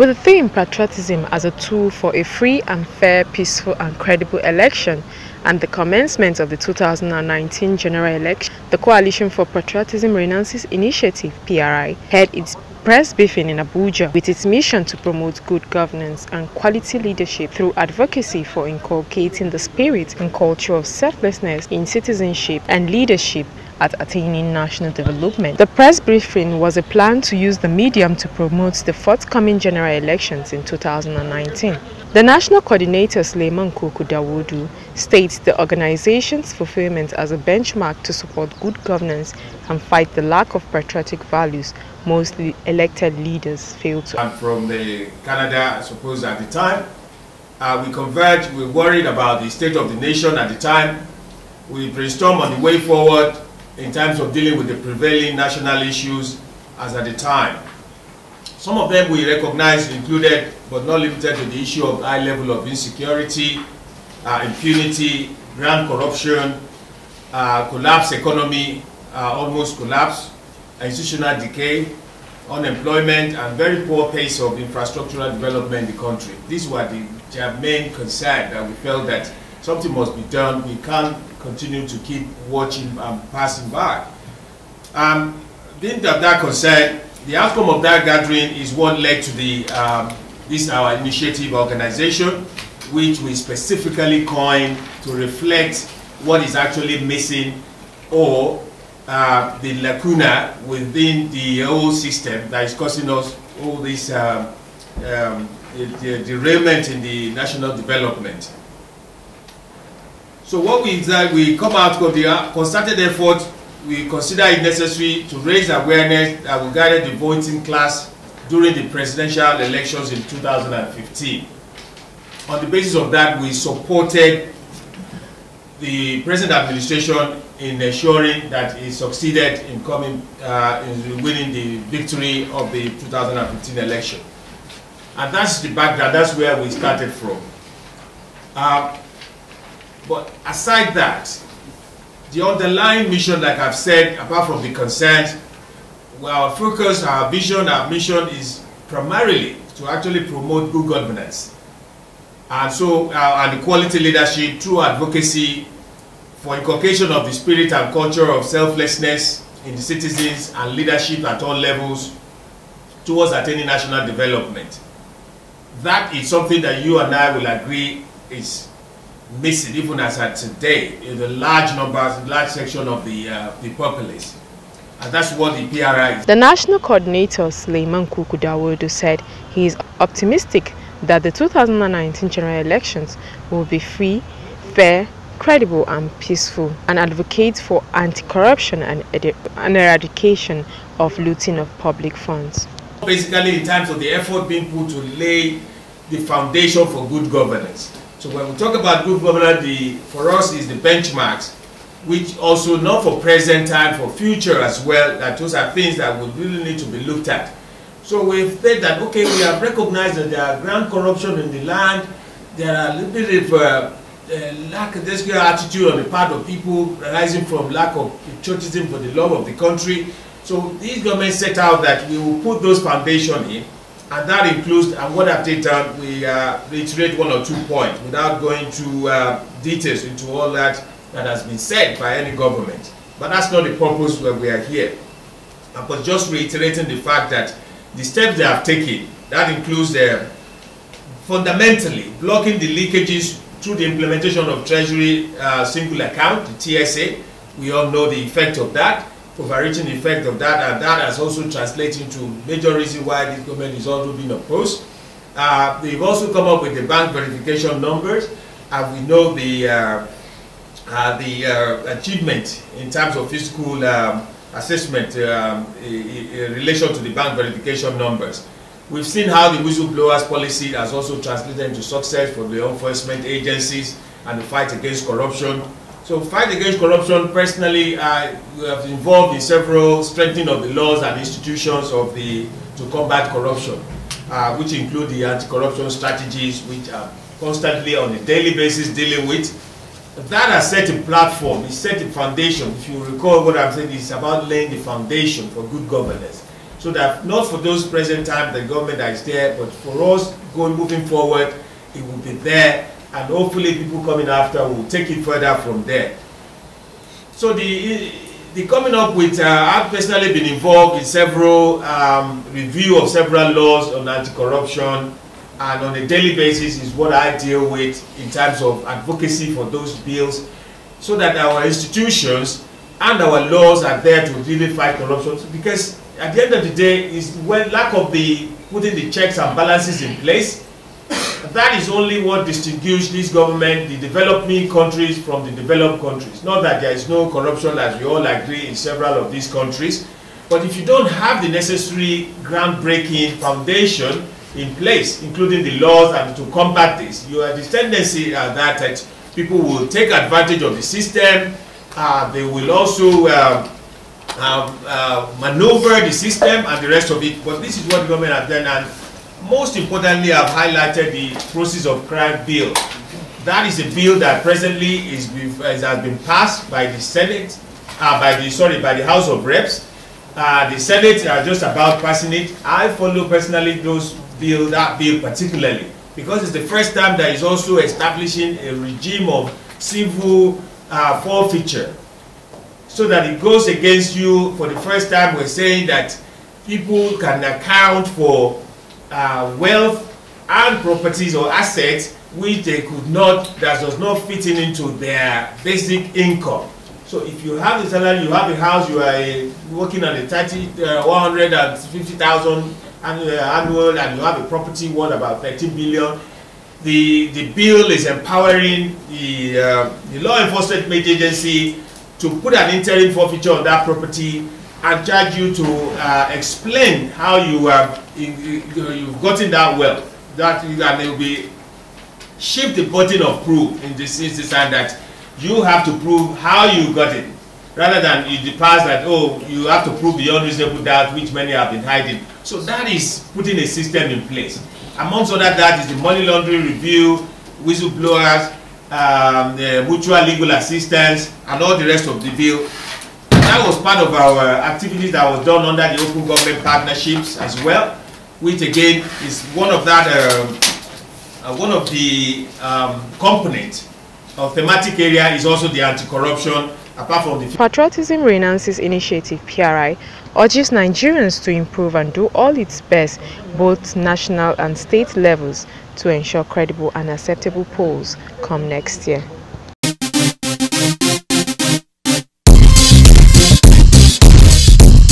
With the theme Patriotism as a tool for a free and fair, peaceful and credible election and the commencement of the 2019 general election, the Coalition for Patriotism Renaissance Initiative (PRI) held its press briefing in Abuja with its mission to promote good governance and quality leadership through advocacy for inculcating the spirit and culture of selflessness in citizenship and leadership at attaining national development. The press briefing was a plan to use the medium to promote the forthcoming general elections in 2019. The national coordinator Suleiman Koko Dawodu states the organization's fulfillment as a benchmark to support good governance and fight the lack of patriotic values mostly elected leaders fail to. I'm from Canada, I suppose, at the time. We converged, we were worried about the state of the nation at the time. We brainstormed on the way forward in terms of dealing with the prevailing national issues as at the time. Some of them we recognized included, but not limited to, the issue of high level of insecurity, impunity, grand corruption, collapsed economy, almost collapse, institutional decay, unemployment, and very poor pace of infrastructural development in the country. These were their main concern, that we felt that something must be done. We can't continue to keep watching and passing by. Being of that concern, the outcome of that gathering is what led to this our initiative organization, which we specifically coined to reflect what is actually missing, or the lacuna within the whole system that is causing us all this derailment in the national development. So what we did, we come out of the concerted effort. We consider it necessary to raise awareness that we guided the voting class during the presidential elections in 2015. On the basis of that, we supported the present administration in ensuring that it succeeded in in winning the victory of the 2015 election. And that's the background, that's where we started from. But aside that, the underlying mission, like I've said, apart from the concerns, our focus, our vision, our mission is primarily to actually promote good governance. And so, and the quality leadership through advocacy for inculcation of the spirit and culture of selflessness in the citizens and leadership at all levels towards attaining national development. That is something that you and I will agree is missing, even as at today, in the large numbers, large section of the populace. And that's what the PRI is. The national coordinator, Suleiman Koko Dawodu, said he is optimistic that the 2019 general elections will be free, fair, credible and peaceful, and advocates for anti-corruption and eradication of looting of public funds. Basically, in terms of the effort being put to lay the foundation for good governance. So when we talk about good governance, for us is the benchmarks, which also not for present time, for future as well, that those are things that would really need to be looked at. So we've said that, okay, we have recognized that there are grand corruption in the land, there are a little bit of lackadaisical attitude on the part of people arising from lack of patriotism for the love of the country. So these governments set out that we will put those foundations in, and that includes, and what I've done, we reiterate one or 2 points without going to details into all that has been said by any government. But that's not the purpose where we are here. But just reiterating the fact that the steps they have taken, that includes fundamentally blocking the leakages through the implementation of Treasury single account, the TSA. We all know the effect of that, overreaching effect of that, and that has also translated into major reason why this government is also being opposed. They've also come up with the bank verification numbers, and we know the achievement in terms of fiscal assessment in relation to the bank verification numbers. We've seen how the whistleblowers policy has also translated into success for the law enforcement agencies and the fight against corruption. So fight against corruption, personally, we have involved in several strengthening of the laws and institutions of to combat corruption, which include the anti-corruption strategies, which are constantly on a daily basis dealing with. That has set a platform, it set a foundation. If you recall what I'm saying, it's about laying the foundation for good governance. So that not for those present time, the government that is there, but for us moving forward, it will be there, and hopefully people coming after will take it further from there. So the coming up with, I've personally been involved in several review of several laws on anti-corruption, and on a daily basis is what I deal with in terms of advocacy for those bills, so that our institutions and our laws are there to really fight corruption. Because at the end of the day, is when lack of putting the checks and balances in place, that is only what distinguishes this government, the developing countries from the developed countries. Not that there is no corruption, as we all agree, in several of these countries, but if you don't have the necessary groundbreaking foundation in place, including the laws and to combat this, you have the tendency that people will take advantage of the system. They will also maneuver the system and the rest of it. But this is what the government has done, and most importantly, I've highlighted the process of crime bill. That is a bill that presently has been passed by the Senate, by the House of Reps. The Senate are just about passing it. I follow personally that bill particularly, because it's the first time that is also establishing a regime of civil forfeiture, so that it goes against you. For the first time, we're saying that people can account for wealth and properties or assets which they could not, that does not fit into their basic income. So if you have the salary, you have a house, you are working on a 150,000 annual, and you have a property worth about 13 billion. The bill is empowering the law enforcement agency to put an interim forfeiture on that property and charge you to explain how you've gotten that wealth. And they will be shift the burden of proof in this instance, and that you have to prove how you got it, rather than in the past that, oh, you have to prove beyond reasonable doubt, which many have been hiding. So that is putting a system in place. Amongst other that is the money laundering review, whistleblowers, mutual legal assistance, and all the rest of the bill. That was part of our activities that was done under the open government partnerships as well, which again is one of that one of the components of thematic area is also the anti-corruption. Apart from the Patriotism Renaissance Initiative (PRI) urges Nigerians to improve and do all its best, both national and state levels, to ensure credible and acceptable polls come next year.